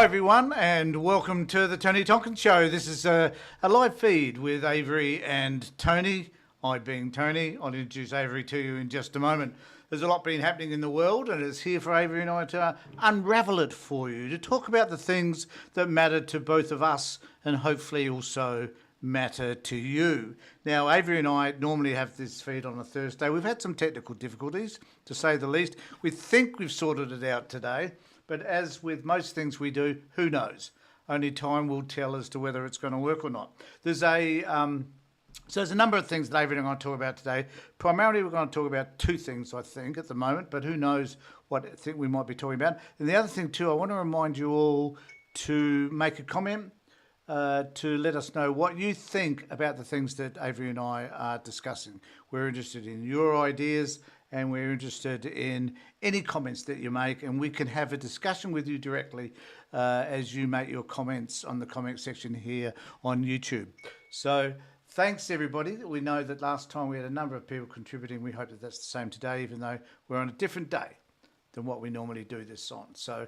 everyone, and welcome to the Tony Tonkin Show. This is a live feed with Avery and Tony. I being Tony, I'll introduce Avery to you in just a moment. There's a lot been happening in the world, and it's here for Avery and I to unravel it for you, to talk about the things that matter to both of us and hopefully also matter to you. Now, Avery and I normally have this feed on a Thursday. We've had some technical difficulties, to say the least. We think we've sorted it out today. But as with most things we do, who knows? Only time will tell as to whether it's going to work or not. There's a number of things that Avery and I talk about today. Primarily, we're going to talk about two things, I think, at the moment. But who knows what I think we might be talking about. And the other thing, too, I want to remind you all to make a comment, to let us know what you think about the things that Avery and I are discussing. We're interested in your ideas, and we're interested in any comments that you make, and we can have a discussion with you directly as you make your comments on the comment section here on YouTube. So thanks, everybody. We know that last time we had a number of people contributing. We hope that that's the same today, even though we're on a different day than what we normally do this on. So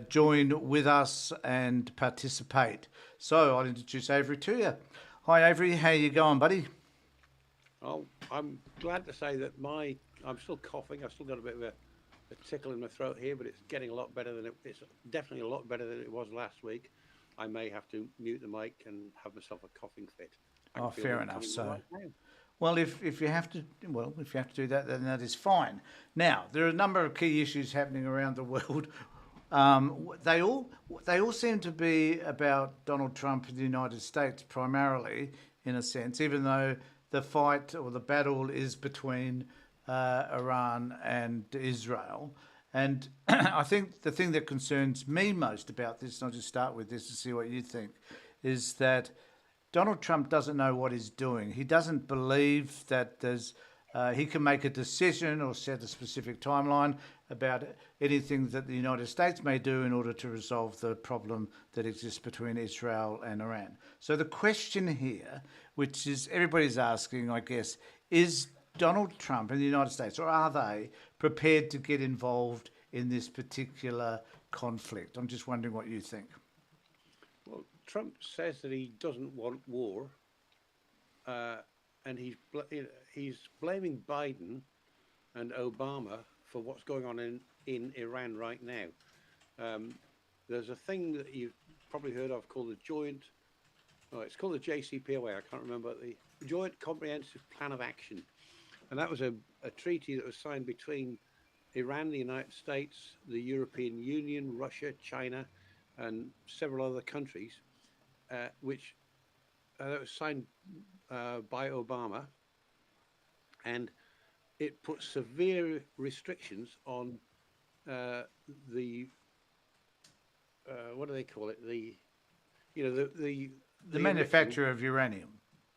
join with us and participate. So I'll introduce Avery to you. Hi, Avery. How you going, buddy? Oh, I'm glad to say that I'm still coughing. I've still got a bit of a tickle in my throat here, but it's getting a lot better it's definitely a lot better than it was last week. I may have to mute the mic and have myself a coughing fit. Oh, fair enough. So, well, if you have to do that, then that is fine. Now, there are a number of key issues happening around the world. They all seem to be about Donald Trump in the United States primarily, in a sense, even though the fight or the battle is between Iran and Israel. And I think the thing that concerns me most about this, and I'll just start with this to see what you think, is that Donald Trump doesn't know what he's doing. He doesn't believe that he can make a decision or set a specific timeline about anything that the United States may do in order to resolve the problem that exists between Israel and Iran. So the question here, which is everybody's asking, I guess, is Donald Trump and the United States, or are they prepared to get involved in this particular conflict? I'm just wondering what you think. Well, Trump says that he doesn't want war, and he's blaming Biden and Obama for what's going on in Iran right now. There's a thing that you've probably heard of called it's called the JCPOA. I can't remember, the Joint Comprehensive Plan of Action. And that was a treaty that was signed between Iran, the United States, the European Union, Russia, China, and several other countries, which was signed by Obama. And it put severe restrictions on the what do they call it? The manufacture of uranium.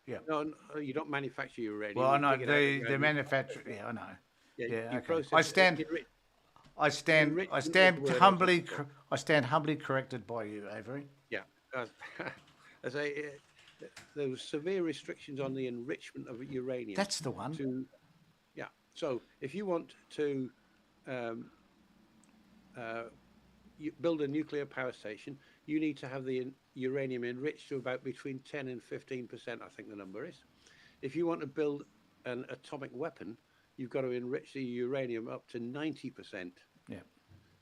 Yeah. No, you don't manufacture uranium. Well, I know the manufacture. Yeah, I know. Yeah. Okay. I stand humbly corrected by you, Avery. Yeah. There was severe restrictions on the enrichment of uranium. That's the one. So if you want to build a nuclear power station, you need to have the uranium enriched to about between 10 and 15%, I think the number is. If you want to build an atomic weapon, you've got to enrich the uranium up to 90%. Yeah.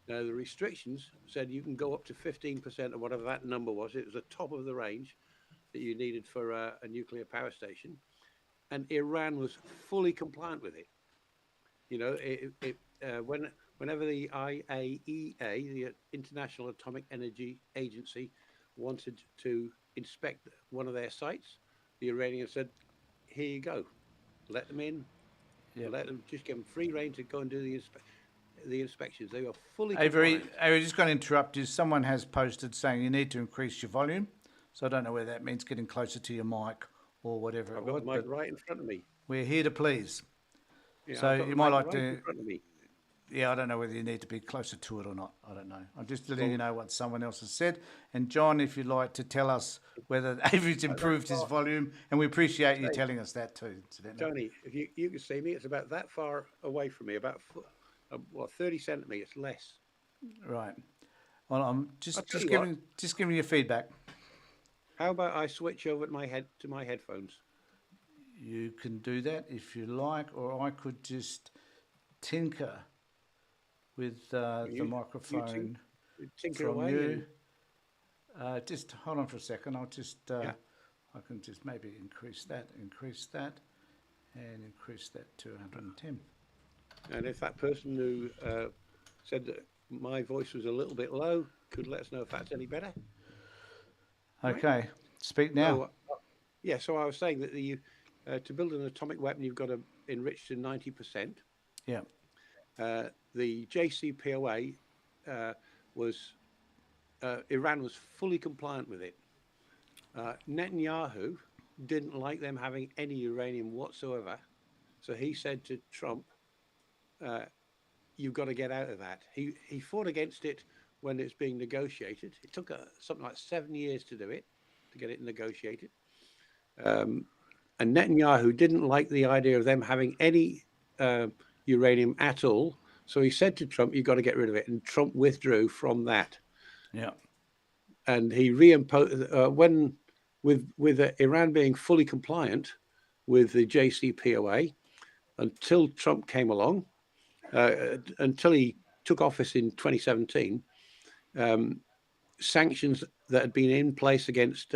Now, the restrictions said you can go up to 15% or whatever that number was. It was the top of the range that you needed for a nuclear power station. And Iran was fully compliant with it. You know, whenever the IAEA, the International Atomic Energy Agency, wanted to inspect one of their sites, the Iranians said, here you go, let them in, let them, just give them free rein to go and do the inspections. They were fully compliant. Avery, just going to interrupt you. Someone has posted saying you need to increase your volume. So I don't know whether that means getting closer to your mic or whatever. I've got the mic right in front of me. We're here to please. Yeah, so you might like to. In front of me. Yeah, I don't know whether you need to be closer to it or not. I don't know. I'm just letting you know what someone else has said. And John, if you'd like to tell us whether Avery's improved his volume, and we appreciate you telling us that too. Tony, if you can see me, it's about that far away from me, about 30 centimetres less. Right. Well, I'm I'll tell just you what. giving you feedback. How about I switch over to my headphones? You can do that if you like, or I could just tinker with the You you tink, microphone tinker from away you. and Just hold on for a second. I'll just yeah. I can just maybe increase that, and increase that to 110. And if that person who said that my voice was a little bit low could let us know if that's any better, right? Okay, speak now. So yeah, so I was saying that to build an atomic weapon, you've got to enrich to 90%. Yeah, The JCPOA was Iran was fully compliant with it. Netanyahu didn't like them having any uranium whatsoever, so he said to Trump, uh, "You've got to get out of that." He fought against it when it's being negotiated. It took something like 7 years to do it, to get it negotiated. Um, and Netanyahu didn't like the idea of them having any uranium at all. So he said to Trump, "You've got to get rid of it." And Trump withdrew from that, yeah. and he reimposed with Iran being fully compliant with the JCPOA until Trump came along, until he took office in 2017. Sanctions that had been in place against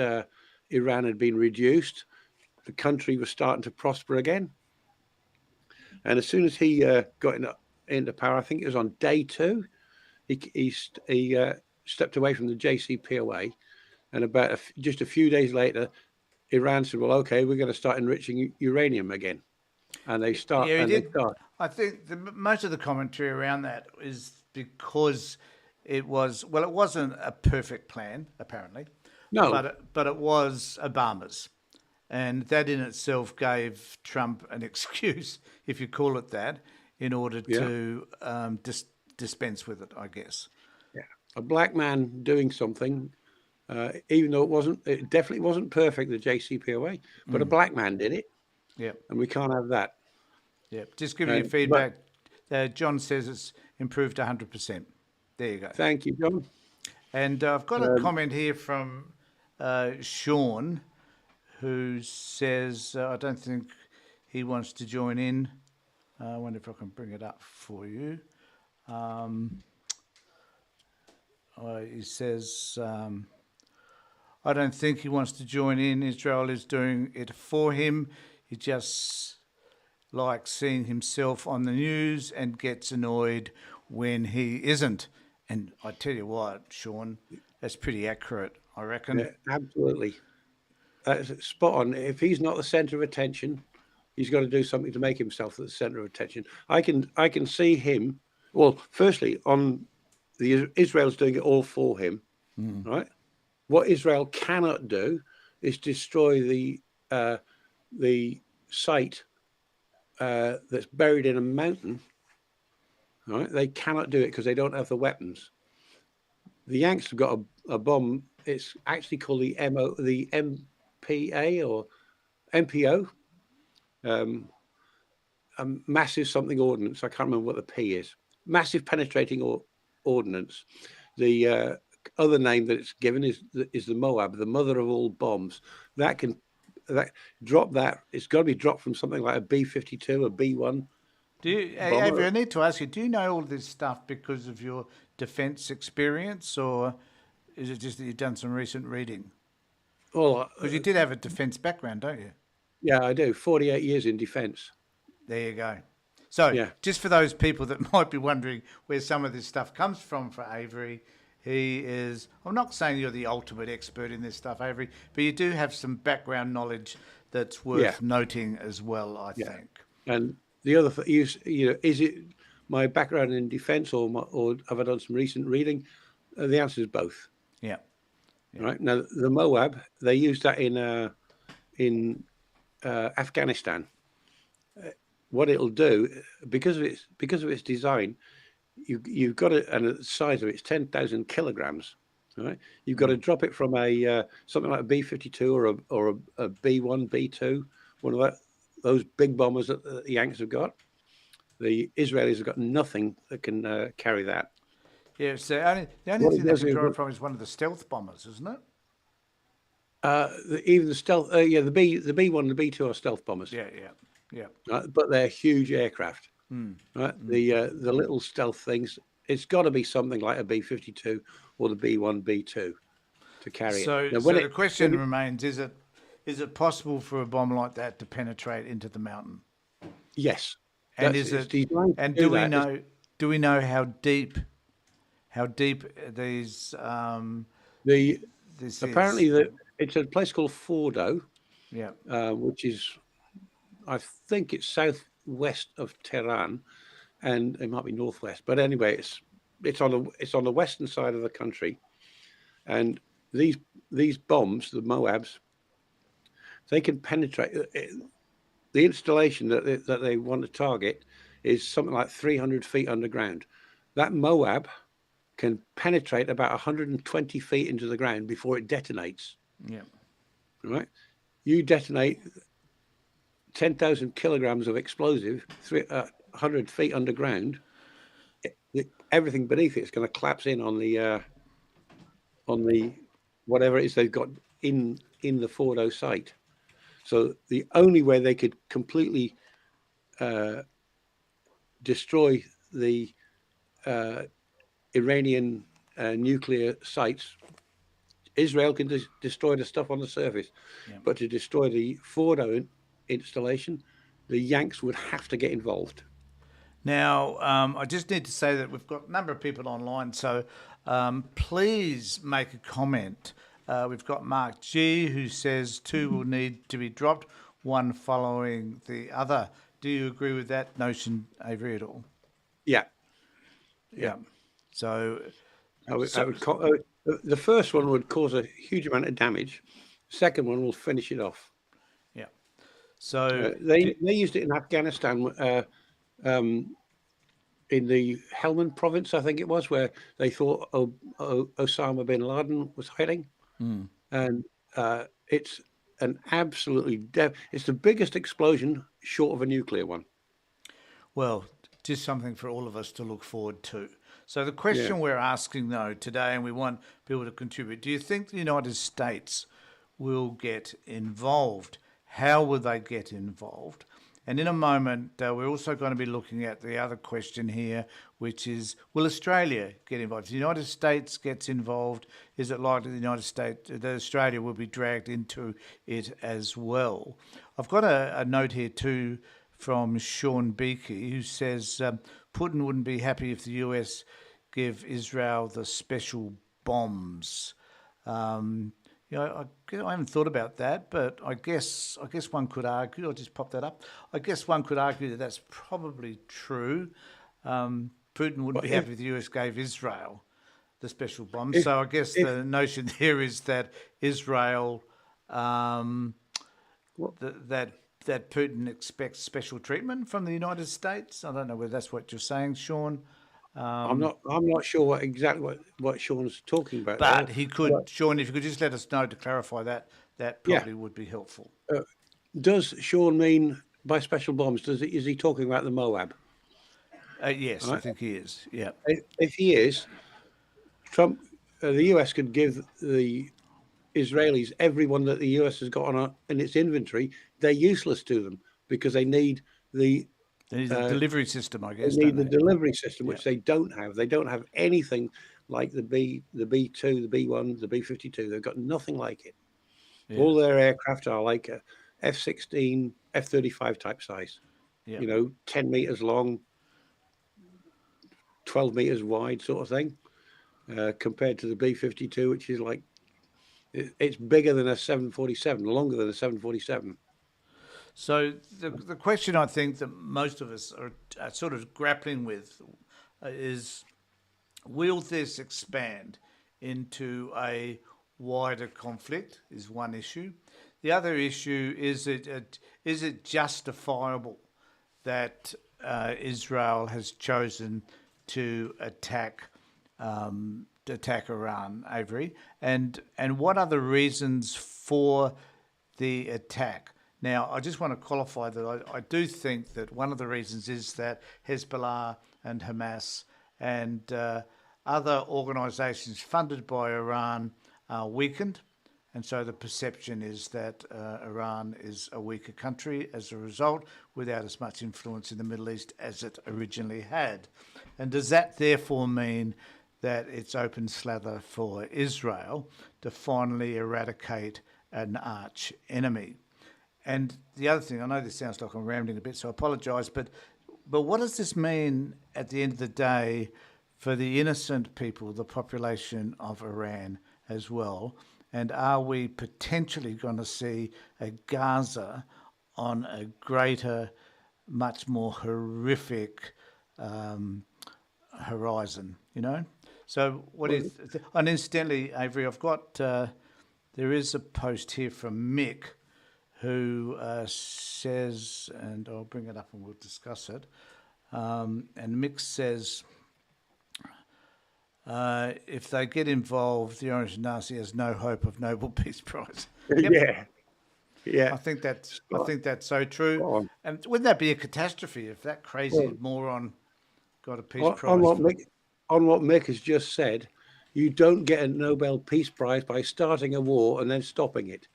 Iran had been reduced. The country was starting to prosper again. And as soon as he got into power, I think it was on day 2, he stepped away from the JCPOA. And about just a few days later, Iran said, "Well, okay, we're going to start enriching uranium again." And they Yeah, he did. start. I think most of the commentary around that is because it was, well, it wasn't a perfect plan, apparently, No, but it was Obama's. And that in itself gave Trump an excuse, if you call it that, in order yeah, to dispense with it, I guess. yeah, a black man doing something, even though it definitely wasn't perfect, the JCPOA, but a black man did it, Yeah, and we can't have that. yeah. Just giving you But feedback. John says it's improved 100%. There you go. thank you, John. And I've got a Um, comment here from Sean, who says, I don't think he wants to join in. I wonder if I can bring it up for you. He says, I don't think he wants to join in. Israel is doing it for him. He just likes seeing himself on the news and gets annoyed when he isn't. And I tell you what, Sean, that's pretty accurate, I reckon. yeah, absolutely. That's spot on. If he's not the center of attention, he's got to do something to make himself the center of attention. I can see him. Well, firstly, on the Israel's doing it all for him, right? What Israel cannot do is destroy the site that's buried in a mountain. Right? They cannot do it because they don't have the weapons. The Yanks have got a bomb. It's actually called the MPA or MPO, a massive something ordnance. I can't remember what the P is. Massive penetrating ordnance. The other name that it's given is the Moab, the mother of all bombs. That can drop that. It's got to be dropped from something like a B-52, a B-1 Avery, bomber. I need to ask you, do you know all this stuff because of your defence experience, or is it just that you've done some recent reading? Well, Because you did have a defence background, don't you? yeah, I do. 48 years in defence. There you go. So, Yeah, just for those people that might be wondering where some of this stuff comes from for Avery, he is, I'm not saying you're the ultimate expert in this stuff, Avery, but you do have some background knowledge that's yeah, worth noting as well, I yeah. think. And the other, is it my background in defence or have I done some recent reading? The answer is both. Yeah. Yeah. Right now, the Moab, they used that in Afghanistan. What it'll do, because of its design, you've got it, and the size of it's 10,000 kilograms. Right, you've got to drop it from a something like a B-52 or a B-1, B-2, one of those big bombers that the Yanks have got. The Israelis have got nothing that can carry that. Yeah, so the only What it thing they does can is draw it from is one of the stealth bombers, isn't it? even the stealth. Yeah, the B1, the B2 are stealth bombers, Yeah, yeah, yeah. right? But they're huge aircraft, right? The little stealth things. It's got to be something like a B-52 or the B1, B2 to carry it. So, Now, so the question when it remains: is it possible for a bomb like that to penetrate into the mountain? yes, And it's designed to and do that. It's do we know how deep the this is? apparently it's a place called Fordo, Yeah. which is I think it's southwest of Tehran, and it might be northwest. But anyway, it's on the western side of the country, and these these bombs, the Moabs, they can penetrate. The installation that they want to target is something like 300 feet underground. That Moab can penetrate about 120 feet into the ground before it detonates. Yeah. Right? You detonate 10,000 kilograms of explosive 100 feet underground. Everything beneath it is going to collapse in on the whatever it is they've got in the Fordo site. So the only way they could completely destroy the uh, Iranian nuclear sites, Israel can destroy the stuff on the surface, Yeah. but to destroy the Fordo installation, the Yanks would have to get involved. Now, I just need to say that we've got a number of people online, so please make a comment. We've got Mark G, who says two will need to be dropped, one following the other. Do you agree with that notion, Avery, at all? Yeah, yeah. Yeah. So, I so would the first one would cause a huge amount of damage. The second one will finish it off. yeah. So, They used it in Afghanistan, in the Helmand province, I think it was, where they thought Osama bin Laden was hiding, and it's an absolutely it's the biggest explosion short of a nuclear one. well, just something for all of us to look forward to. So, the Yeah. question we're asking, though, today, and we want people to contribute, do you think the United States will get involved? How will they get involved? And in a moment, we're also going to be looking at the other question here, which is, will Australia get involved? If the United States gets involved, is it likely the United States, that Australia will be dragged into it as well? I've got a note here too from Sean Beakey, who says Putin wouldn't be happy if the US give Israel the special bombs. Um, I haven't thought about that, but I guess one could argue. I'll just pop that up. I guess one could argue that that's probably true. Putin wouldn't But be happy if the US gave Israel the special bombs. if So I guess if the notion here is that Israel, um, well, that Putin expects special treatment from the United States. I don't know whether that's what you're saying, Sean. I'm not sure what Sean's talking about there. But he But could, Sean, if you could just let us know to clarify that, that yeah, probably would be helpful. uh, does Sean mean by special bombs? Is he talking about the Moab? Yes, I Right? think he is. Yeah, If he is, Trump, the US could give the Israelis everyone that the US has got in its inventory. They're useless to them because the they need a uh, delivery system, I they guess, need don't the they? delivery system, Yeah, which they don't have. They don't have anything like the B2, the B1, the B-52. They've got nothing like it. yeah, All their aircraft are like a F-16, F-35 type size. yeah. 10 meters long, 12 meters wide, sort of thing. Compared to the B-52, which is like it's bigger than a 747, longer than a 747. So the question I think that most of us are sort of grappling with is, will this expand into a wider conflict? Is one issue. The other issue is it justifiable that Israel has chosen to attack Iran, Avery, and what are the reasons for the attack? Now, I just want to qualify that I do think that one of the reasons is that Hezbollah and Hamas and other organisations funded by Iran are weakened, and so the perception is that Iran is a weaker country as a result, without as much influence in the Middle East as it originally had. And does that therefore mean that it's open slather for Israel to finally eradicate an arch enemy? And the other thing, I know this sounds like I'm rambling a bit, so I apologise, but what does this mean at the end of the day for the innocent people, the population of Iran as well? And are we potentially going to see a Gaza on a greater, much more horrific horizon? You know. So what Well, is? And incidentally, Avery, I've got there is a post here from Mick who says, and I'll bring it up and we'll discuss it. And Mick says, if they get involved, the Orange Nazi has no hope of Nobel Peace Prize. Yep, yeah, yeah. I think that's Spot, so true. spot on. And wouldn't that be a catastrophe if that crazy Well, moron got a Peace on Prize what for? Mick has just said, you don't get a Nobel Peace Prize by starting a war and then stopping it.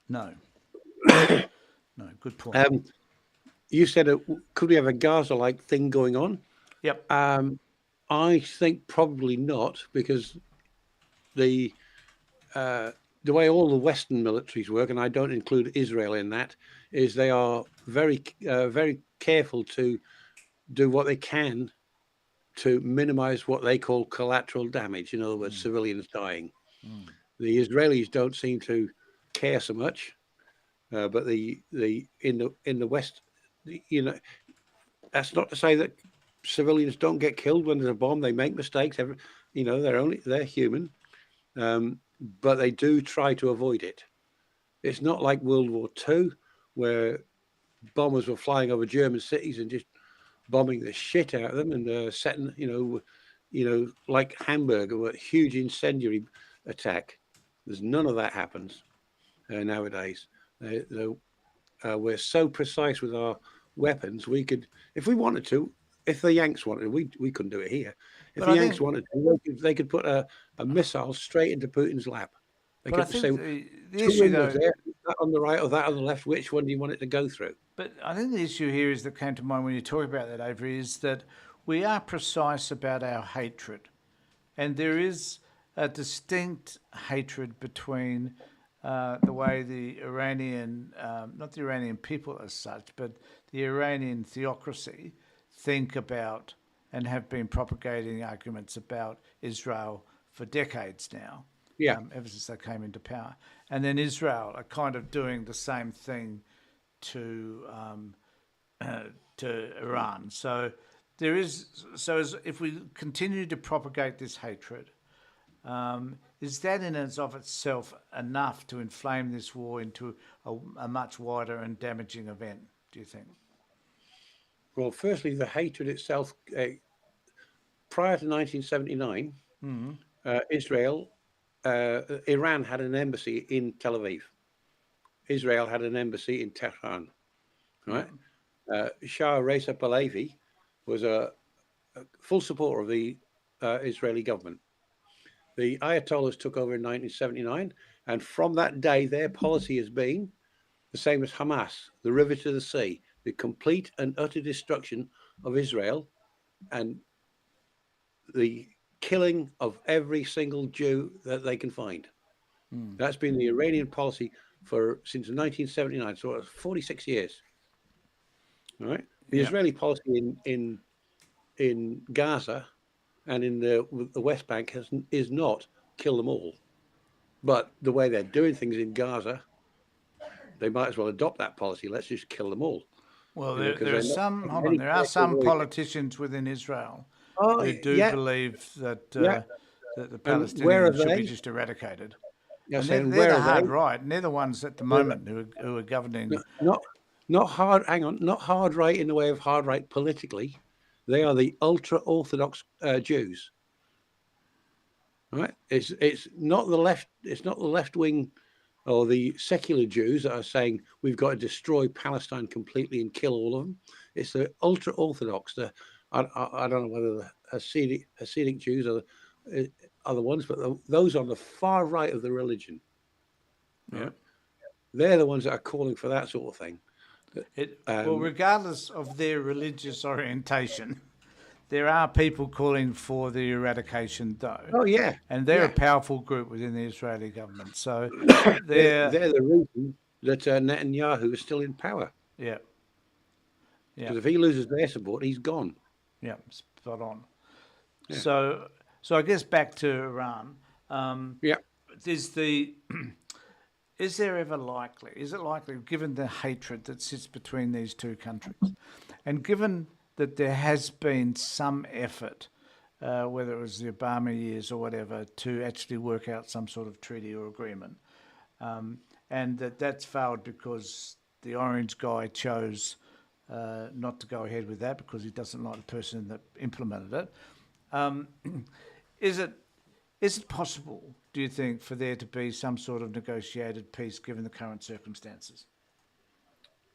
No, no, good point. You said, could we have a Gaza-like thing going on? Yep. I think probably not, because the way all the Western militaries work, and I don't include Israel in that, is they are very careful to do what they can to minimize what they call collateral damage. In other words, civilians dying. The Israelis don't seem to care so much, but in the West, that's not to say that civilians don't get killed when there's a bomb. They make mistakes. They're human, but they do try to avoid it. It's not like World War II, where bombers were flying over German cities and just bombing the shit out of them and setting, like Hamburg, a huge incendiary attack. There's none of that happens nowadays. We're so precise with our weapons. We could, if we wanted to, if the Yanks wanted, we couldn't do it here. If But the I Yanks think, wanted to, they could put a missile straight into Putin's lap. They but I could say, think the two issue windows though, there, that on the right or that on the left. Which one do you want it to go through? but I think the issue here is that came to mind when you talk about that, Avery, is that we are precise about our hatred. And there is a distinct hatred between the way the Iranian, not the Iranian people as such, but the Iranian theocracy think about and have been propagating arguments about Israel for decades now, Yeah. ever since they came into power. And then Israel are kind of doing the same thing to to Iran. So there is if we continue to propagate this hatred, is that in and of itself enough to inflame this war into a much wider and damaging event? Do you think? Well, firstly, the hatred itself. Prior to 1979, Iran had an embassy in Tel Aviv. Israel had an embassy in Tehran. Right. Shah Reza Pahlavi was a full supporter of the Israeli government. The Ayatollahs took over in 1979, and from that day, their policy has been the same as Hamas: the river to the sea, the complete and utter destruction of Israel, and the killing of every single Jew that they can find. That's been the Iranian policy since 1979, so it's 46 years. All right. The Yeah. Israeli policy in Gaza and in the West Bank is not kill them all, but the way they're doing things in Gaza, they might as well adopt that policy. Let's just kill them all. Well, Because there are they're not some. taking Hold on. any There are care to some avoid it. politicians within Israel Oh, who do yeah, believe that yeah. that the And where are Palestinians should be they? just eradicated. You're And saying, they're where the are hard they? right, and they're the ones at the They're moment who are governing. not hard. Hang on, not hard right in the way of hard right politically. They are the ultra orthodox Jews. Right? It's not the left. It's not the left wing or the secular Jews that are saying we've got to destroy Palestine completely and kill all of them. It's the ultra orthodox. I don't know whether the Hasidic Jews are the ones, but those on the far right of the religion, Yeah. right? They're the ones that are calling for that sort of thing. Well, regardless of their religious orientation, there are people calling for the eradication, though, Oh yeah, and they're a yeah. powerful group within the Israeli government. So they're, they're they're the reason that Netanyahu is still in power. yeah, yeah, Because if he loses their support, he's gone. yeah, spot on. Yeah, So so I guess back to Iran. Um, yeah. is the is there ever likely? Is it likely, given the hatred that sits between these two countries, and given that there has been some effort, whether it was the Obama years or whatever, to actually work out some sort of treaty or agreement, and that's failed because the orange guy chose not to go ahead with that because he doesn't like the person that implemented it. Um, is it is it possible, do you think, for there to be some sort of negotiated peace given the current circumstances?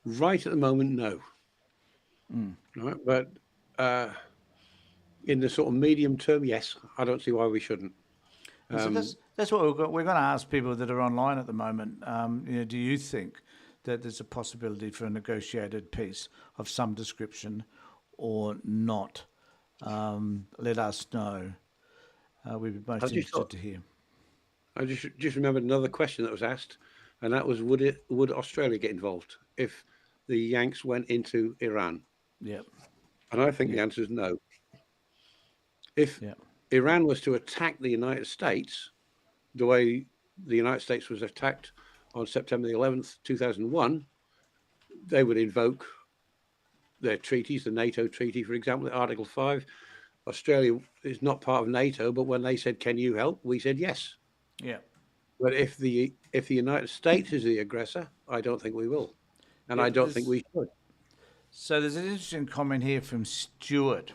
Right at the moment, no. Right, but uh, in the sort of medium term, yes. I don't see why we shouldn't. And so Um, that's what we're going to ask people that are online at the moment. Do you think that there's a possibility for a negotiated peace of some description or not? Let us know. We'd be I most just interested thought to hear. I just remembered another question that was asked, and that was would Australia get involved if the Yanks went into Iran? Yep, And I think the yep, answer is no. If yep, Iran was to attack the United States the way the United States was attacked on September the 11th, 2001, they would invoke their treaties, the NATO treaty, for example, Article 5. Australia is not part of NATO, but when they said, "Can you help?" we said yes. yep. But if the United States is the aggressor, I don't think we will, and Yeah, I but don't think we should. there's an interesting comment here from Stuart,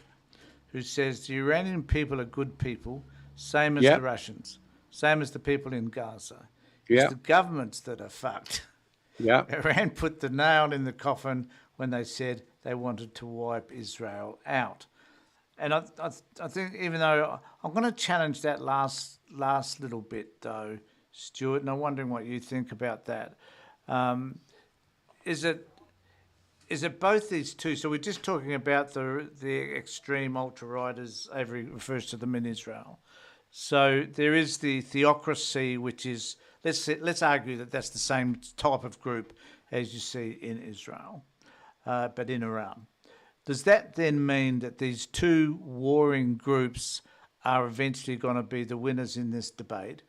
who says the Iranian people are good people, same as Yeah, the Russians, same as the people in Gaza. It's yeah, the governments that are fucked. yeah. Iran put the nail in the coffin when they said they wanted to wipe Israel out. And I think even though I'm going to challenge that last little bit though, Stuart, and I'm wondering what you think about that. Um, is it is it both these two? So we're just talking about the extreme ultra right, as Avery refers to them in Israel. So there is the theocracy, which is let's argue that that's the same type of group as you see in Israel, but in Iran. Does that then mean that these two warring groups are eventually going to be the winners in this debate?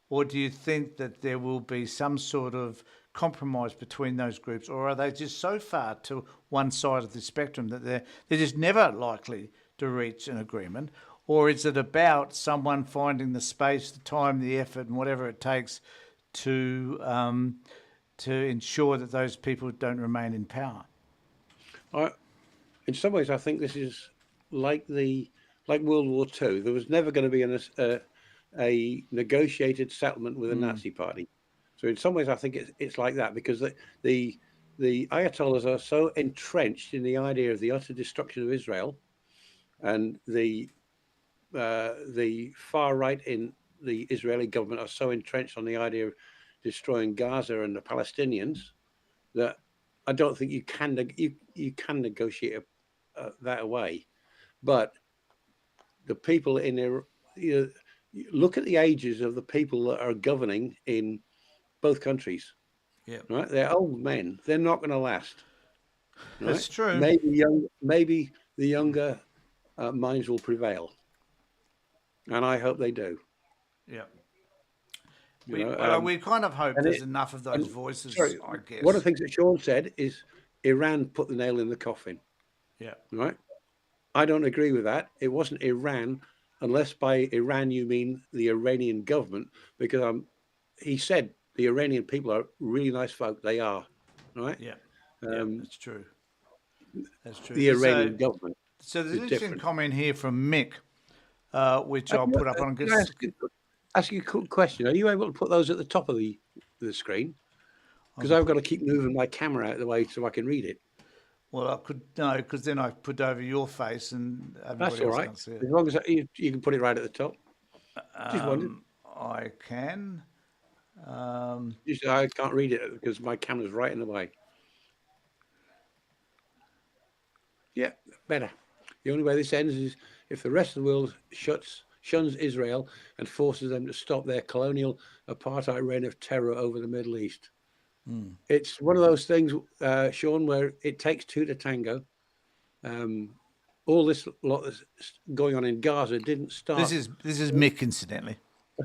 Or do you think that there will be some sort of compromise between those groups? Or are they just so far to one side of the spectrum that they're just never likely to reach an agreement? Or is it about someone finding the space, the time, the effort, and whatever it takes to ensure that those people don't remain in power? I, in some ways, I think this is like like World War II. There was never going to be a negotiated settlement with a Mm, Nazi party. So in some ways, I think it's like that because the the Ayatollahs are so entrenched in the idea of the utter destruction of Israel, and the far right in the Israeli government are so entrenched on the idea of destroying Gaza and the Palestinians that I don't think you can negotiate that away. But the people in there, you look at the ages of the people that are governing in both countries. yeah, Right, they're old men. They're not going to last. Right, that's true. maybe the younger minds will prevail, and I hope they do. Yeah. You know, We kind of hope and there's it enough of those and voices, sorry, I one of guess. the things that Sean said is Iran put the nail in the coffin. Yeah. Right, I don't agree with that. It wasn't Iran, unless by Iran you mean the Iranian government, because he said the Iranian people are really nice folk. They are, right? Yeah. Yeah. Um, That's true. That's true. the Iranian government There's is an interesting different. comment here from Mick, which I'll put up on. Can I ask you a quick question? Are you able to put those at the top of the screen? I Because can I've got put. to keep moving my camera out of the way so I can read it. Well, I could no, because then I put over your face and That's everybody all else right. can't see it. As long as you can put it right at the top. Just wondered. I can. Just, I can't read it because my camera's right in the way. Yeah, better. The only way this ends is if the rest of the world shuns Israel and forces them to stop their colonial apartheid reign of terror over the Middle East. It's one of those things, Sean, where it takes two to tango. All this lot that's going on in Gaza didn't This start. is Mick, incidentally.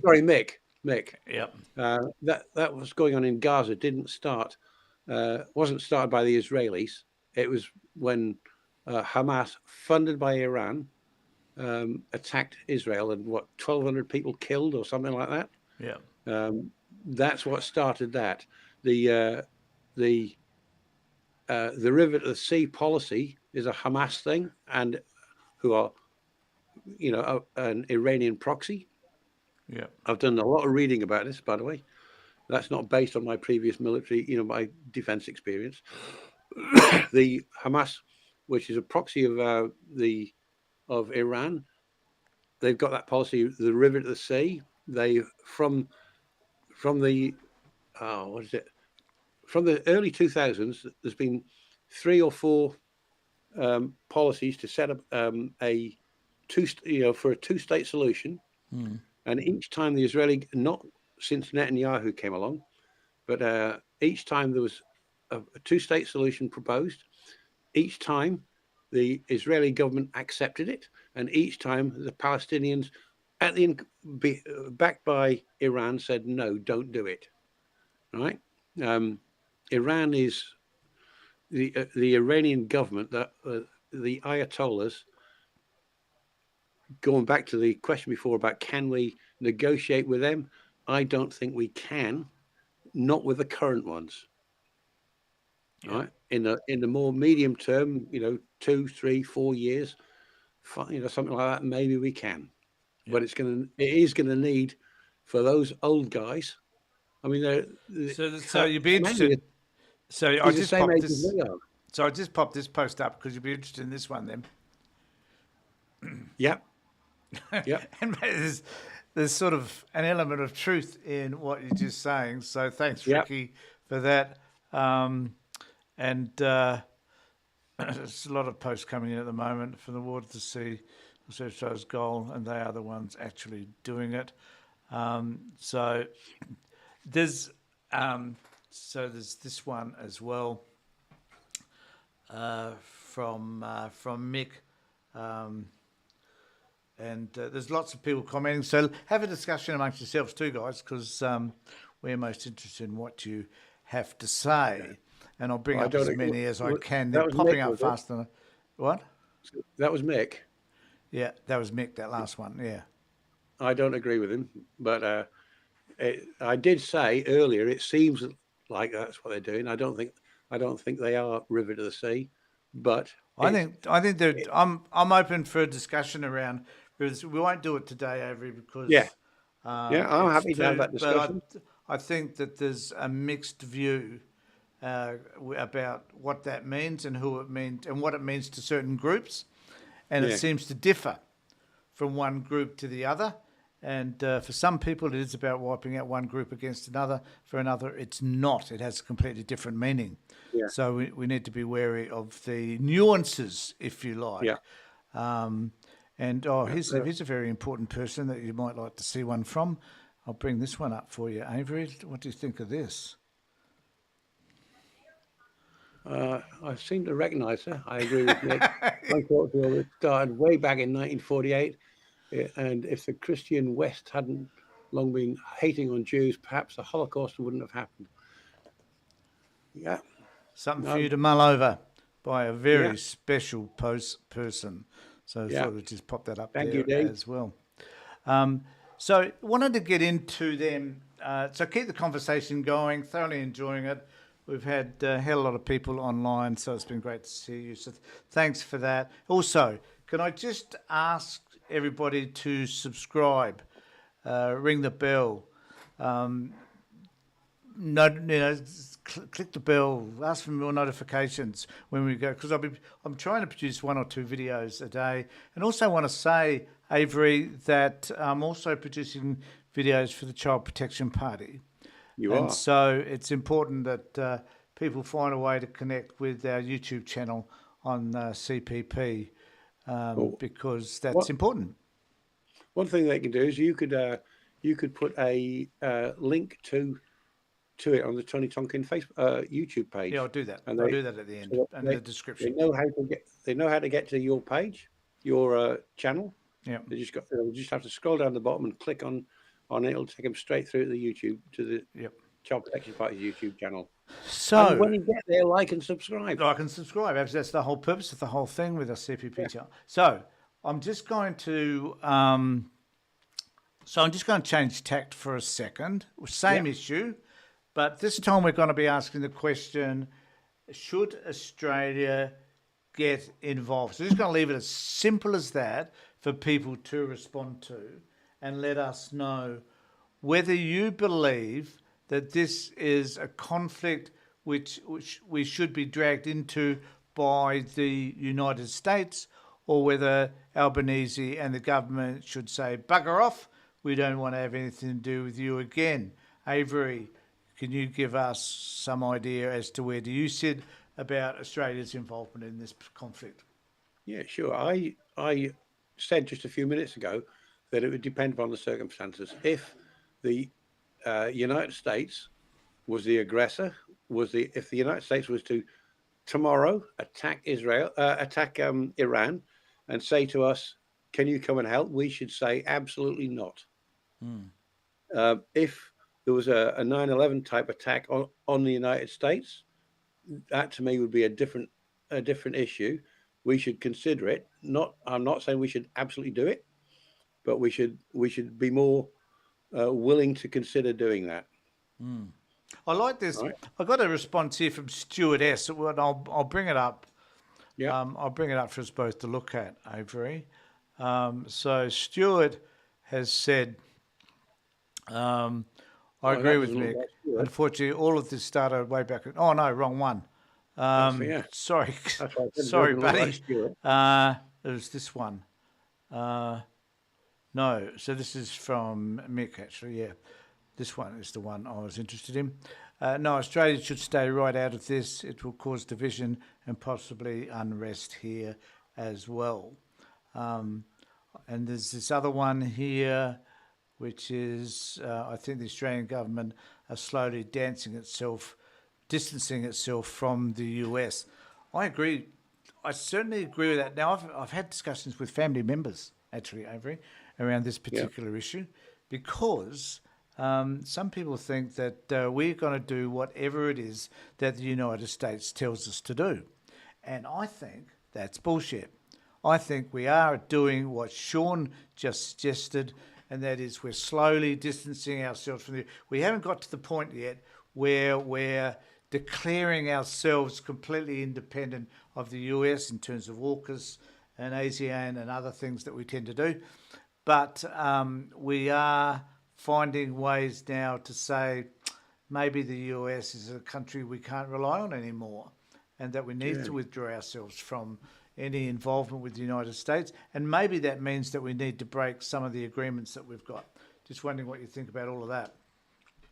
Sorry, Mick. Yep. That was going on in Gaza didn't start. Wasn't started by the Israelis. It was when Hamas, funded by Iran, attacked Israel, and 1,200 people killed or something like that. Yep. That's what started that. The the river to the sea policy is a Hamas thing, and who are an Iranian proxy. Yep. I've done a lot of reading about this, by the way. That's not based on my previous military, my defense experience. The Hamas, which is a proxy of Iran, they've got that policy, the river to the sea. They from the from the early 2000s, there's been 3 or 4 policies to set up a two-state solution, and each time the Israeli, not since Netanyahu came along, but each time there was a two-state solution proposed. Each time the Israeli government accepted it, and each time the Palestinians, at the end, backed by Iran, said no, don't do it. Right? Iran is the Iranian government, that the Ayatollahs. Going back to the question before about can we negotiate with them, I don't think we can, not with the current ones. Yeah. Right? In the more medium term, 2, 3, 4 years, something like that, maybe we can. Yeah. But it is gonna need for those old guys. I mean, so you'd be interested. So I just popped this. So I just popped this post up because you'd be interested in this one then. Yep. Yep. And there's sort of an element of truth in what you're just saying. So thanks, Ricky, for that. And there's a lot of posts coming in at the moment from the water to sea. Also shows goal, and they are the ones actually doing it. So there's this one as well from Mick. And there's lots of people commenting. So have a discussion amongst yourselves too, guys, because we're most interested in what you have to say. And I'll bring up as many as I can. They're popping up faster. What? That was Mick. Yeah, that was Mick, that last one, yeah. I don't agree with him, but I did say earlier, it seems like that's what they're doing. I don't think they are river to the sea, but I think they're. I'm open for a discussion around. Because we won't do it today, Avery, because I'm happy to have that discussion. But I think that there's a mixed view about what that means and who it means and what it means to certain groups, and it seems to differ from one group to the other. And for some people, it is about wiping out one group against another. For another, it's not. It has a completely different meaning. Yeah. So we need to be wary of the nuances, if you like. Yeah. And here's a very important person that you might like to see one from. I'll bring this one up for you, Avery. What do you think of this? I seem to recognise her. I agree with Nick. Unfortunately, it started way back in 1948. And if the Christian West hadn't long been hating on Jews, perhaps the Holocaust wouldn't have happened. Yeah. Something for you to mull over by a very special person. So I thought we'd just pop that up there as well. So wanted to get into them. So keep the conversation going, thoroughly enjoying it. We've had a lot of people online, so it's been great to see you. So thanks for that. Also, can I just ask everybody to subscribe, ring the bell. click the bell, ask for more notifications when we go, because I'm trying to produce 1 or 2 videos a day, and also want to say, Avery, that I'm also producing videos for the Child Protection Party, You and are. so it's important that people find a way to connect with our YouTube channel on CPP, Well, because that's what important. one thing they can do is you could put a link to it on the Tony Tonkin Facebook YouTube Yeah, I'll page, do that. and I'll do that at the end so and in that the they description. know how to get to your page, your channel. Yeah. They'll just have to scroll down the bottom and click on it. It'll take them straight through to the YouTube to the Yep. Child Protection Party's YouTube channel. And So when you get there, like and subscribe. like and subscribe. That's the whole purpose of the whole thing with our CPP channel. So I'm just going to change tact for a second. Same Yeah. issue, but this time we're going to be asking the question: should Australia get involved? So just going to leave it as simple as that for people to respond to, and let us know whether you believe that this is a conflict which we should be dragged into by the United States, or whether Albanese and the government should say, bugger off, we don't want to have anything to do with you again. Avery, can you give us some idea as to where do you sit about Australia's involvement in this conflict? Yeah, sure. I said just a few minutes ago that it would depend upon the circumstances. If the United States was the aggressor, if the United States was to tomorrow attack Iran, and say to us, "Can you come and help?" We should say absolutely not. If there was a 9/11 type attack on the United States, that to me would be a different issue. We should consider it. I'm not saying we should absolutely do it, but we should be more willing to consider doing that. I like this. Right? I got a response here from Stuart S. And I'll bring it up. Yeah. I'll bring it up for us both to look at, Avery. So Stuart has said, I agree with Mick. Unfortunately, all of this started way back. Oh no, wrong one. Sorry, That's why I said it sorry, doesn't look like buddy. Stuart. It was this one. No, so this is from Mick, actually. Yeah, this one is the one I was interested in. No, Australia should stay right out of this. It will cause division and possibly unrest here as well. And there's this other one here, which is I think the Australian government are slowly distancing itself from the US. I agree. I certainly agree with that. Now, I've had discussions with family members, actually, Avery, around this particular issue, because some people think that we're going to do whatever it is that the United States tells us to do. And I think that's bullshit. I think we are doing what Sean just suggested, and that is we're slowly distancing ourselves from the... We haven't got to the point yet where we're declaring ourselves completely independent of the US in terms of AUKUS and ASEAN and other things that we tend to do. But we are finding ways now to say maybe the US is a country we can't rely on anymore, and that we need to withdraw ourselves from any involvement with the United States. And maybe that means that we need to break some of the agreements that we've got. Just wondering what you think about all of that.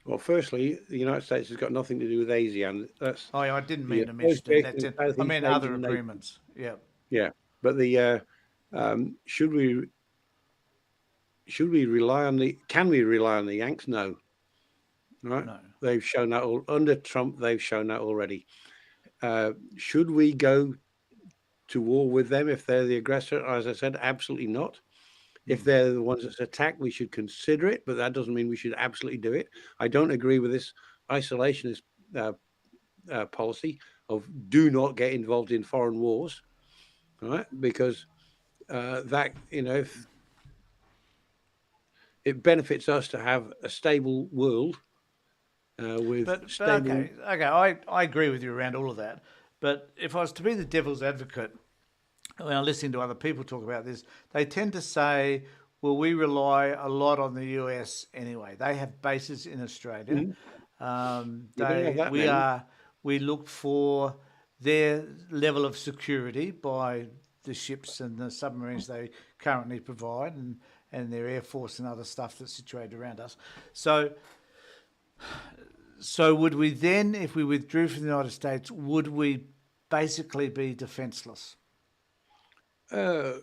Well, firstly, the United States has got nothing to do with ASEAN. That's I didn't mean to mention it. That's it. I mean other Asian agreements. Yeah. Yeah, but the should we rely on the? Can we rely on the Yanks? No. Right. No. They've shown that under Trump. They've shown that already. Should we go to war with them if they're the aggressor? As I said, absolutely not. If they're the ones that's attacked, we should consider it, but that doesn't mean we should absolutely do it. I don't agree with this isolationist policy of do not get involved in foreign wars, right? Because that, if it benefits us to have a stable world with stable... okay, I agree with you around all of that. But if I was to be the devil's advocate, when I'm listening to other people talk about this, they tend to say, well, we rely a lot on the US anyway. They have bases in Australia. You don't have that many. We look for their level of security by the ships and the submarines they currently provide, and their air force and other stuff that's situated around us. So would we then, if we withdrew from the United States, would we basically be defenceless? Uh,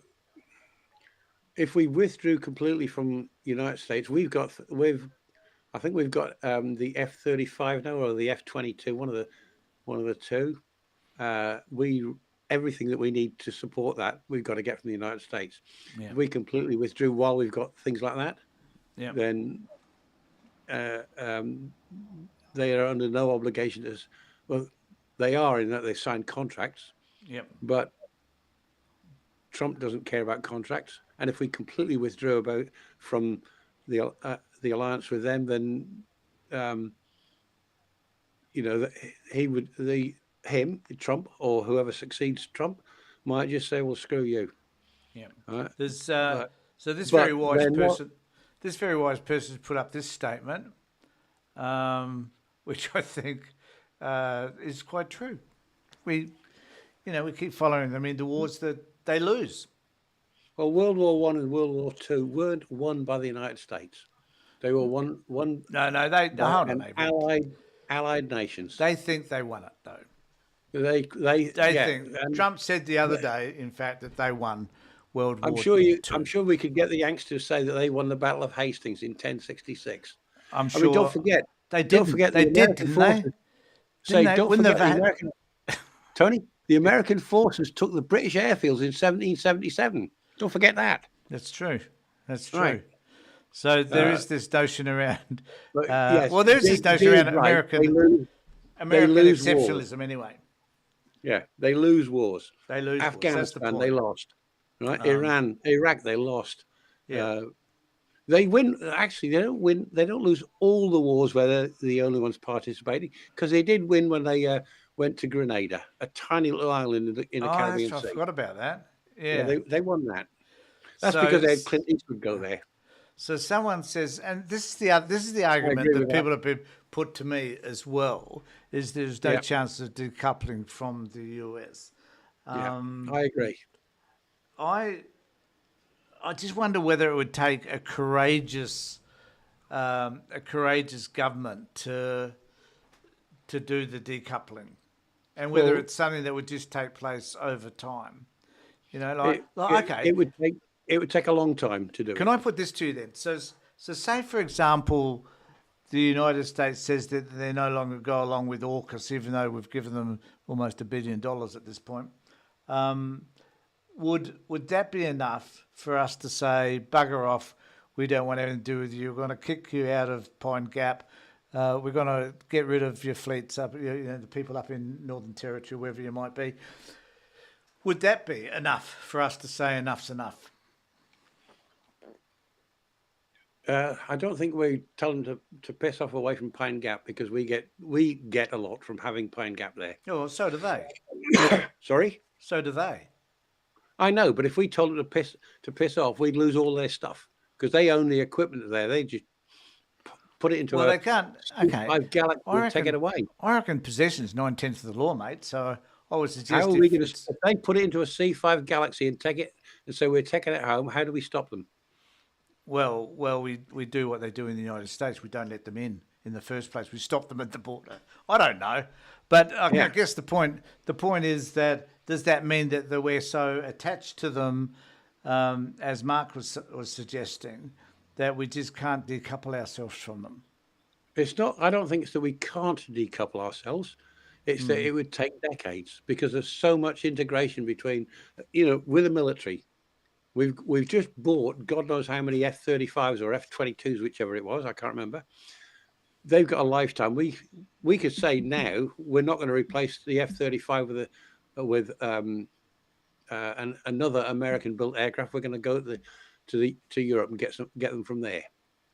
if we withdrew completely from the United States, I think we've got the F-35 now, or the F-22, one of the two. We Everything that we need to support that we've got to get from the United States. Yeah. If we completely withdrew while we've got things like that, Yeah. then they are under no obligation to. Well, they are in that they signed contracts. Yep. But Trump doesn't care about contracts, and if we completely withdrew from the alliance with them, then Trump, or whoever succeeds Trump, might just say, "Well, screw you." Yeah. Right? There's But so this but very wise they're not. person, this very wise person put up this statement, which I think is quite true. We keep following them into wars that they lose. Well, World War One and World War Two weren't won by the United States. They were won No, they by hold on, an Avery. allied nations. They think they won it though. They They yeah. think And Trump said the other day, in fact, that they won World I'm War sure Two. we could get the Yanks to say that they won the Battle of Hastings in 1066. I'm I mean, don't sure forget they didn't. They the did, American didn't they? forces. Didn't Say, they? don't Wouldn't forget have the had. American Tony. The American forces took the British airfields in 1777. Don't forget that. That's true. That's true. Right. So there Uh, is this notion around. but yes, Well, there's this notion around right. American Lose wars. exceptionalism anyway. Yeah, they lose wars. They lose wars. That's the Afghanistan, point. they lost. Right. Iran, Iraq, they lost. Yeah. They win. Actually, they don't win. They don't lose all the wars where they're the only ones participating, because they did win when they went to Grenada, a tiny little island in the Caribbean That's right, Sea. I forgot about that. Yeah, Yeah. they won that. That's So because they had Clint Eastwood go there. So someone says, and this is the argument agree that with that. people have been put to me as well, is there's no Yeah. chance of decoupling from the US. Yeah, I agree. I just wonder whether it would take a courageous government to do the decoupling, and whether Well, it's something that would just take place over time. it would take a long time to do Can it. I put this to you then? So say for example, the United States says that they no longer go along with AUKUS, even though we've given them almost $1 billion at this point. Would that be enough for us to say, bugger off, we don't want anything to do with you, we're going to kick you out of Pine Gap, we're going to get rid of your fleets up, the people up in Northern Territory, wherever you might be. Would that be enough for us to say enough's enough? I don't think we tell them to piss off away from Pine Gap, because we get a lot from having Pine Gap there. Oh, well, so do they. Sorry? So do they. I know, but if we told them to piss off, we'd lose all their stuff, because they own the equipment there. They just put it into Well, they can't. Okay. C5 Galaxy and take it away. I reckon possession's 9/10 of the law, mate. So I would suggest How are we going to? If they put it into a C5 Galaxy and take it and say we're taking it home, how do we stop them? Well, we do what they do in the United States. We don't let them in the first place. We stop them at the border. I don't know, but I guess the point is that does that mean that we're so attached to them, as Mark was suggesting, that we just can't decouple ourselves from them? It's not. I don't think it's that we can't decouple ourselves. It's that it would take decades, because there's so much integration between, with the military. We've just bought God knows how many F-35s or F-22s, whichever it was. I can't remember. They've got a lifetime. We could say now we're not going to replace the F-35 with another American-built aircraft. We're going to go to Europe and get them from there.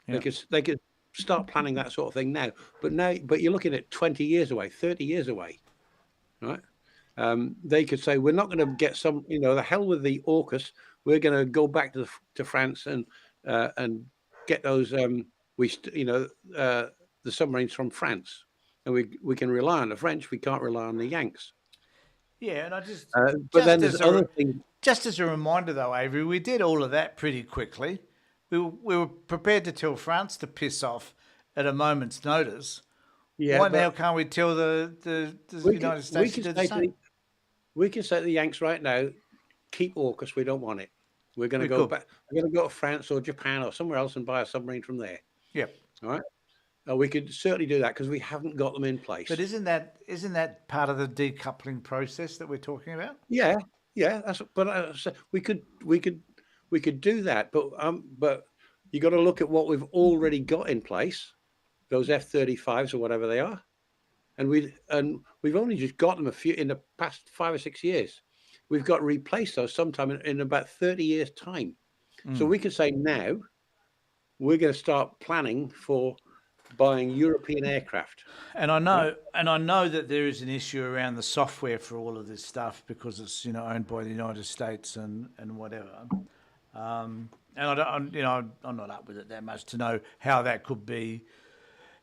Yeah. They could start planning that sort of thing now. But you're looking at 20 years away, 30 years away, right? They could say we're not going to get some, the hell with the AUKUS. We're going to go back to France and get those the the submarines from France, and we can rely on the French. We can't rely on the Yanks. Yeah, and I But then just there's as other a things. just as a reminder though, Avery, we did all of that pretty quickly. We were prepared to tell France to piss off at a moment's notice. Yeah, Why now but can't we tell the we can United we States to can do the say to same? the Yanks right now, keep AUKUS. We don't want it. We're going to We go could. back. We're going to go to France or Japan or somewhere else and buy a submarine from there. Yep. All right. We could certainly do that because we haven't got them in But place. isn't that part of the decoupling process that we're talking about? Yeah, yeah. But we could do that. But you got to look at what we've already got in place. Those F-35s or whatever they are, and we've only just got them in the past 5 or 6 years. We've got to replace those sometime in about 30 years' time. So we can say now we're going to start planning for buying European aircraft. And I Right? know, and I know that there is an issue around the software for all of this stuff because it's owned by the United States and whatever. And I don't, I'm not up with it that much to know how that could be,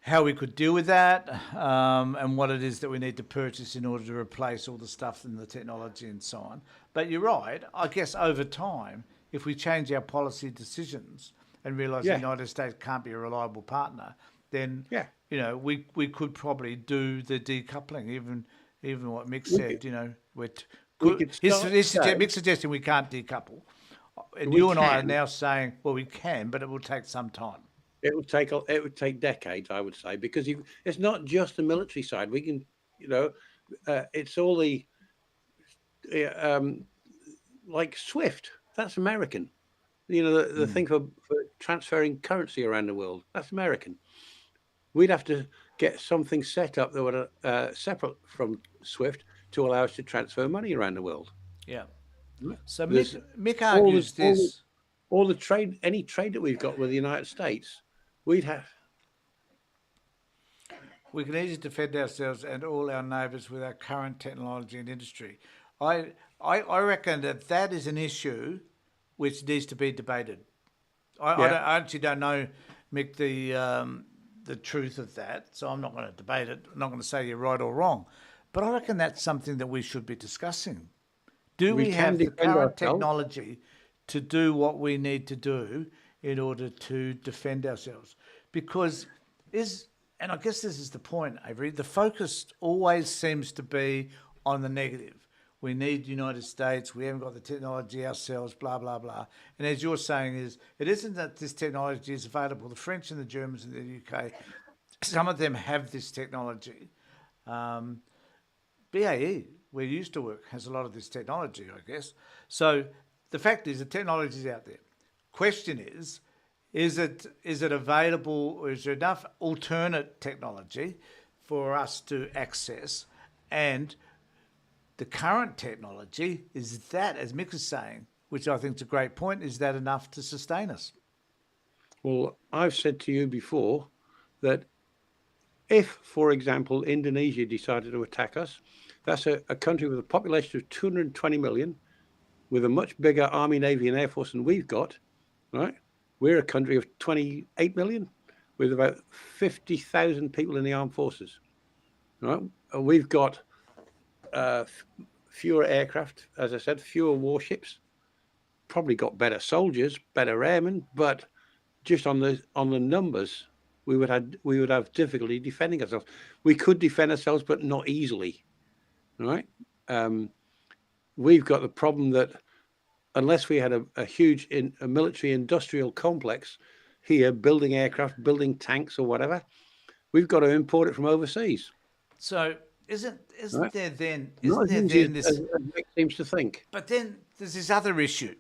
how we could deal with that, and what it is that we need to purchase in order to replace all the stuff and the technology and so on. But you're right. I guess over time, if we change our policy decisions and realise the Yeah, United States can't be a reliable partner, then yeah. we could probably do the decoupling. Even what Mick We could said, we could start today. Mick's suggesting we can't decouple, and We you and I are can. now saying, well, we can, but it will take some time. It would take decades, I would say, because it's not just the military side. We can, you know, it's all the um, like SWIFT. That's American. The thing for transferring currency around the world. That's American. We'd have to get something set up that would separate from SWIFT to allow us to transfer money around the world. Yeah. So There's Mick all the argues all the, this. all the trade, any trade that we've got with the United States, we'd have. We can easily defend ourselves and all our neighbours with our current technology and industry. I, I reckon that is an issue which needs to be debated. Yeah, I actually don't know, Mick, the truth of that, so I'm not going to debate it. I'm not going to say you're right or wrong, but I reckon that's something that we should be discussing. Do we we can have the defend current ourselves. technology to do what we need to do in order to defend ourselves? Because and I guess this is the point, Avery, the focus always seems to be on the negative. We need the United States, we haven't got the technology ourselves, blah, blah, blah. And as you're saying, it isn't that this technology is available. The French and the Germans and the UK, some of them have this technology. Um, BAE, where you used to work, has a lot of this technology, I guess. So the fact is the technology is out there. Question is it available, or is there enough alternate technology for us to access? And the current technology, is that, as Mick is saying, which I think is a great point, is that enough to sustain us? Well, I've said to you before that if, for example, Indonesia decided to attack us, that's a country with a population of 220 million, with a much bigger army, navy, and air force than we've got, right? We're a country of 28 million with about 50,000 people in the armed forces, right? And we've got fewer aircraft, as I said, fewer warships, probably got better soldiers, better airmen, but just on the numbers, we would have difficulty defending ourselves. We could defend ourselves, but not easily, right? We've got the problem that unless we had a huge a military industrial complex here, building aircraft, building tanks or whatever, we've got to import it from overseas. So isn't Right? there then Not isn't as there easy then as this? Mick seems to think. But then there's this other issue,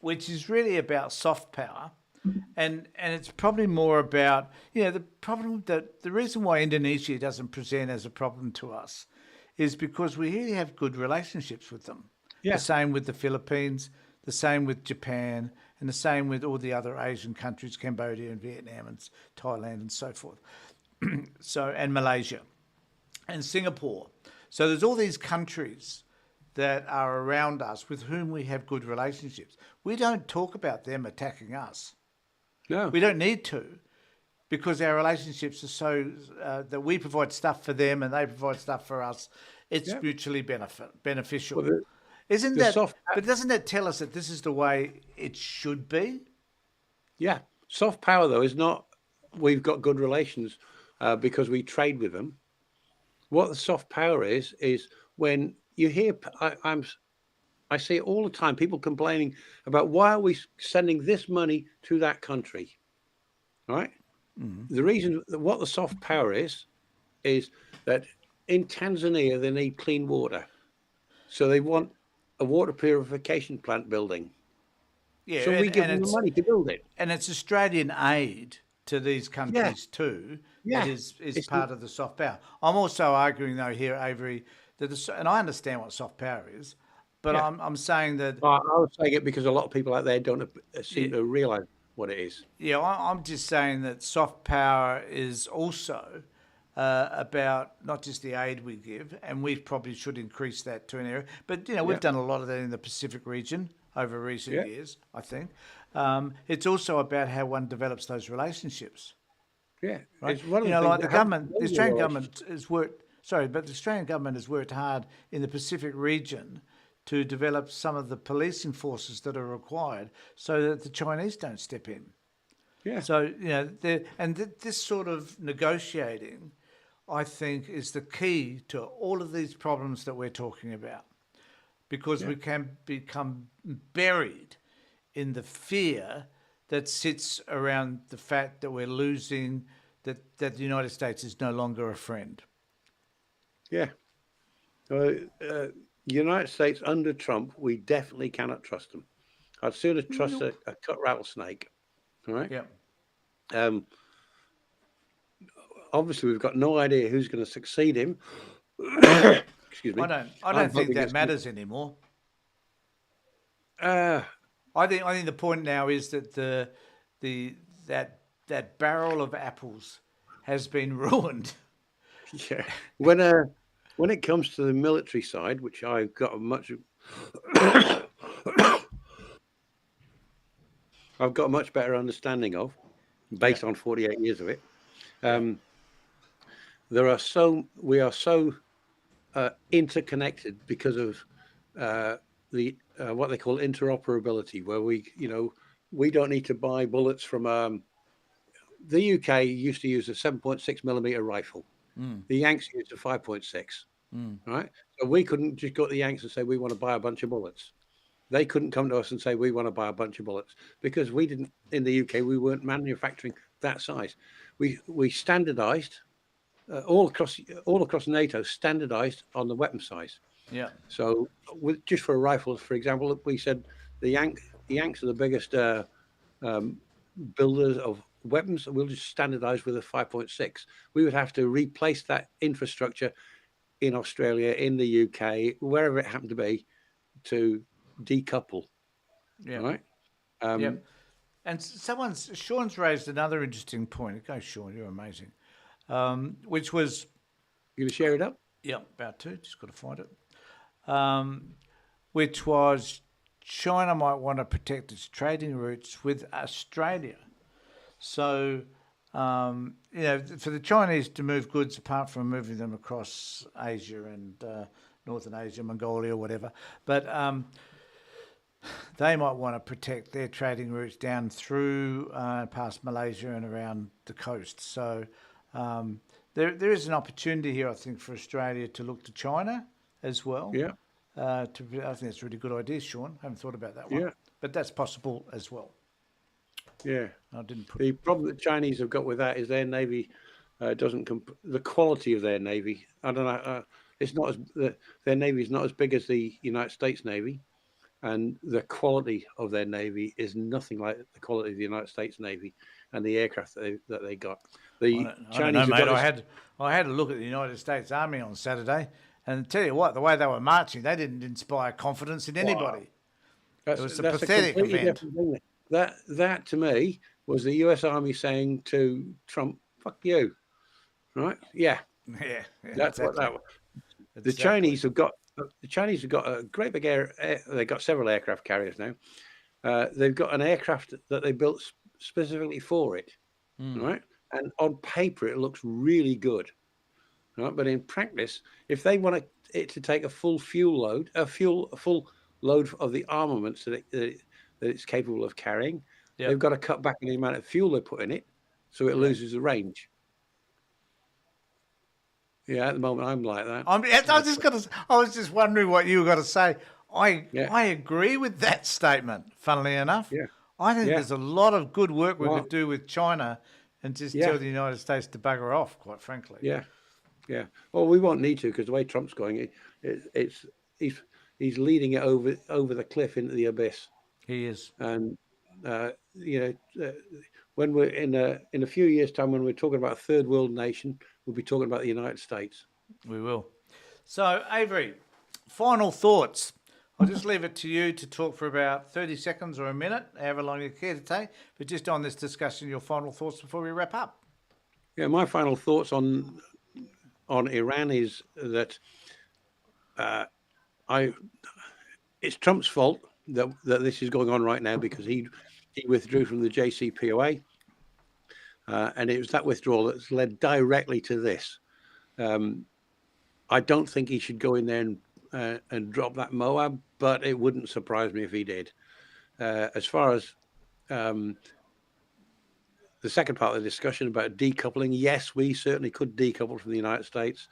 which is really about soft power, and it's probably more about the problem that the reason why Indonesia doesn't present as a problem to us is because we really have good relationships with them. The Yeah, same with the Philippines, the same with Japan, and the same with all the other Asian countries, Cambodia and Vietnam and Thailand and so forth. And Malaysia and Singapore. So there's all these countries that are around us with whom we have good relationships. We don't talk about them attacking us. no, We don't need to. because our relationships are so that we provide stuff for them and they provide stuff for us. It's Yeah. mutually beneficial. Well, the, Isn't the that? soft, But doesn't that tell us that this is the way it should be? yeah, soft power though is not. We've got good relations because we trade with them. What the soft power is when you hear. I see it all the time. People complaining about why are we sending this money to that country, right? The reason what the soft power is that in Tanzania they need clean water, so they want a water purification plant building. Yeah, So we give them the money to build it. and it's Australian aid to these Yeah, countries too that yeah. is It's part of the soft power. I'm also arguing though here, Avery, that and I understand what soft power is, but yeah. I'm saying that I was saying it because a lot of people out there don't yeah, seem to realise what it is. yeah, I'm just saying that soft power is also about not just the aid we give, and we probably should increase that to an area. But we've Yeah, done a lot of that in the Pacific region over recent yeah, years. I think it's also about how one develops those relationships, yeah. right? It's one of the things Like that helps to The build your Australian relationship. government has worked. Sorry, but the Australian government has worked hard in the Pacific region to develop some of the policing forces that are required so that the Chinese don't step in. Yeah, So this sort of negotiating, I think, is the key to all of these problems that we're talking about, because yeah, we can become buried in the fear that sits around the fact that we're losing, that the United States is no longer a friend. yeah. Uh, uh, United States under Trump, we definitely cannot trust them. I'd sooner trust Nope. a cut rattlesnake. All right. Yeah. Um, Obviously, we've got no idea who's going to succeed him. Excuse me. I I'm don't think hoping that it's going matters anymore. to. I think the point now is that the that barrel of apples has been ruined. Yeah. When it comes to the military side, which I've got a much I've got a much better understanding of, Yeah. based on 48 years of it. Yeah. Um, we are so interconnected because of the what they call interoperability, where we don't need to buy bullets from. The UK used to use a 7.6 millimeter rifle. Mm. The Yanks used a 5.6. Mm. Right, so we couldn't just go to the Yanks and say we want to buy a bunch of bullets. They couldn't come to us and say we want to buy a bunch of bullets because we didn't in the UK. We weren't manufacturing that size. We standardized all across NATO, standardized on the weapon size. Yeah. So just for rifles, for example, we said the Yanks are the biggest um, builders of weapons. We'll just standardize with a 5.6. We would have to replace that infrastructure in Australia, in the UK, wherever it happened to be, to decouple. Yeah. Right? Yeah. And Sean's raised another interesting point. Go, Sean, you're amazing. Which was, You gonna share it up? yeah, about to, just got to find it. Which was China might want to protect its trading routes with Australia. So, for the Chinese to move goods, apart from moving them across Asia and Northern Asia, Mongolia, whatever, but they might want to protect their trading routes down through past Malaysia and around the coast. So there is an opportunity here, I think, for Australia to look to China as well. Yeah, I think that's a really good idea, Sean. I haven't thought about that one, yeah, but that's possible as well. yeah. I didn't put. The problem that Chinese have got with that is their navy doesn't the quality of their navy. I don't know. It's not their navy is not as big as the United States Navy, and the quality of their navy is nothing like the quality of the United States Navy and the aircraft that they got. The I don't know, Chinese have mate. got this. I had a look at the United States Army on Saturday, and tell you what, the way they were marching, they didn't inspire confidence in Wow, anybody. It was a that's a pathetic completely event. different thing. That to me was the U.S. Army saying to Trump, "Fuck you," right? Yeah, Yeah, that's what exactly, that was. The exactly. Chinese have got a great big they've got several aircraft carriers now. They've got an aircraft that they built specifically for it, right? And on paper, it looks really good, right? But in practice, if they want it to take a full a full load of the armaments that it's capable of carrying, they've Yep. got to cut back on the amount of fuel they put in it, so it Yeah. loses the range. Yeah, at the moment, I'm like that. I was just wondering what you were going to say. Yeah, I agree with that statement. Funnily enough, yeah, I think yeah. there's a lot of good work we Well, could do with China, and just yeah, tell the United States to bugger off. Quite frankly, yeah, yeah. Well, we won't need to because the way Trump's going, it's he's he's leading it over the cliff into the abyss. he is. And when we're in a few years' time, when we're talking about a third world nation, we'll be talking about the United States. We will. So, Avery, final thoughts. I'll just leave it to you to talk for about 30 seconds or a minute, however long you care to take. But just on this discussion, your final thoughts before we wrap up. Yeah, my final thoughts on Iran is that I it's Trump's fault that this is going on right now because he withdrew from the JCPOA, and it was that withdrawal that's led directly to this. I don't think he should go in there and drop that Moab, but it wouldn't surprise me if he did. As far as the second part of the discussion about decoupling, yes, we certainly could decouple from the United States.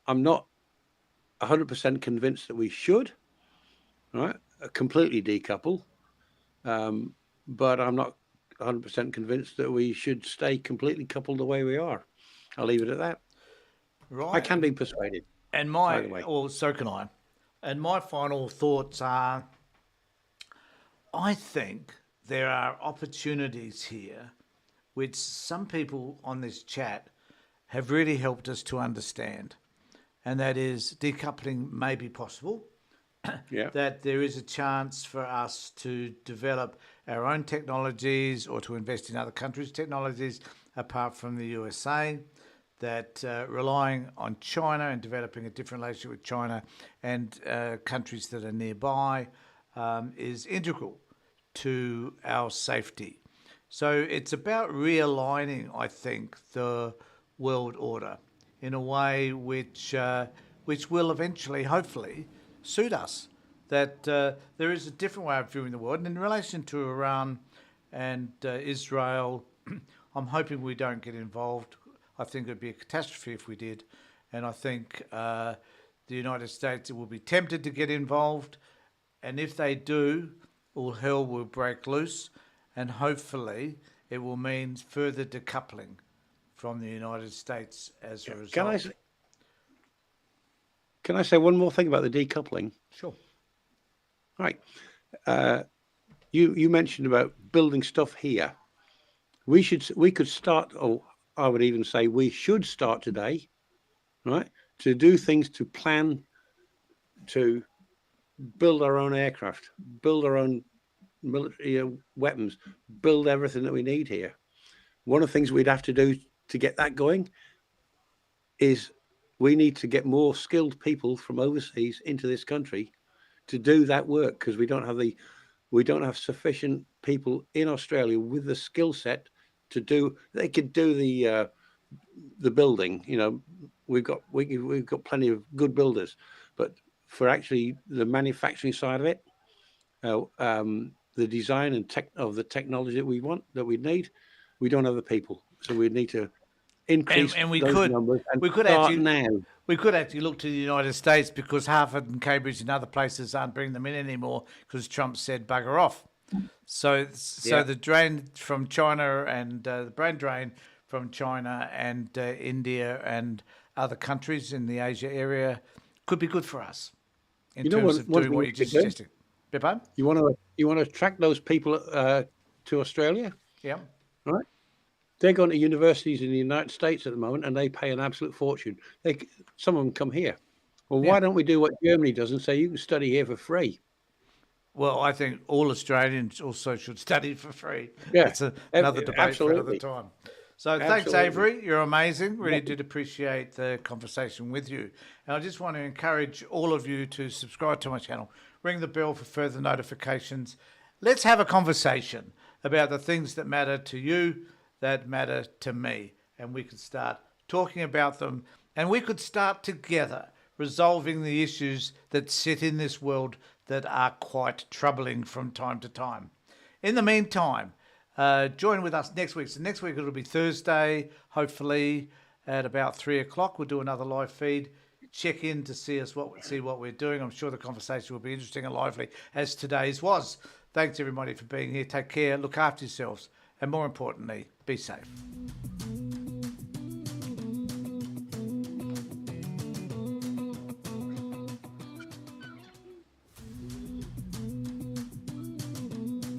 I'm not 100% convinced that we should, right? Completely decouple, but I'm not 100% convinced that we should stay completely coupled the way we are. I'll leave it at that. Right. I can be persuaded. And either way. so can I. And my final thoughts are, I think there are opportunities here which some people on this chat have really helped us to understand. And that is decoupling may be possible, Yeah. that there is a chance for us to develop our own technologies or to invest in other countries' technologies apart from the USA, that relying on China and developing a different relationship with China and countries that are nearby is integral to our safety. So it's about realigning, I think, the world order in a way which will eventually, hopefully, suit us. That there is a different way of viewing the world. And in relation to Iran and Israel, I'm hoping we don't get involved. I think it would be a catastrophe if we did. And I think the United States will be tempted to get involved. And if they do, all hell will break loose. And hopefully it will mean further decoupling from the United States as a result. Can I say one more thing about the decoupling? Sure. Right. You mentioned about building stuff here. We could start, or I would even say we should start today, right? To do things, to plan, to build our own aircraft, build our own military weapons, build everything that we need here. One of the things we'd have to do to get that going is we need to get more skilled people from overseas into this country to do that work, because we don't have sufficient people in Australia with the skill set to do. They could do the building. We've got plenty of good builders, but for actually the manufacturing side of it, the design and of the technology that we need, we don't have the people. So we need to increase those numbers and start now. We could actually look to the United States, because Harvard and Cambridge and other places aren't bringing them in anymore because Trump said bugger off. So the drain from China and the brain drain from China and India and other countries in the Asia area could be good for us in terms of doing what you just suggested. You want to attract those people to Australia? Yeah. Right. They're going to universities in the United States at the moment, and they pay an absolute fortune. Some of them come here. Well, why don't we do what Germany does and say you can study here for free? Well, I think all Australians also should study for free. Yeah, That's another debate for another time. So thanks, Avery. You're amazing. Really did appreciate the conversation with you. And I just want to encourage all of you to subscribe to my channel, ring the bell for further notifications. Let's have a conversation about the things that matter to you that matter to me, and we could start talking about them, and we could start together resolving the issues that sit in this world that are quite troubling from time to time. In the meantime, join with us next week. So next week it'll be Thursday, hopefully at about 3 o'clock. We'll do another live feed. Check in to see what we're doing. I'm sure the conversation will be interesting and lively as today's was. Thanks everybody for being here. Take care, look after yourselves, and more importantly, be safe.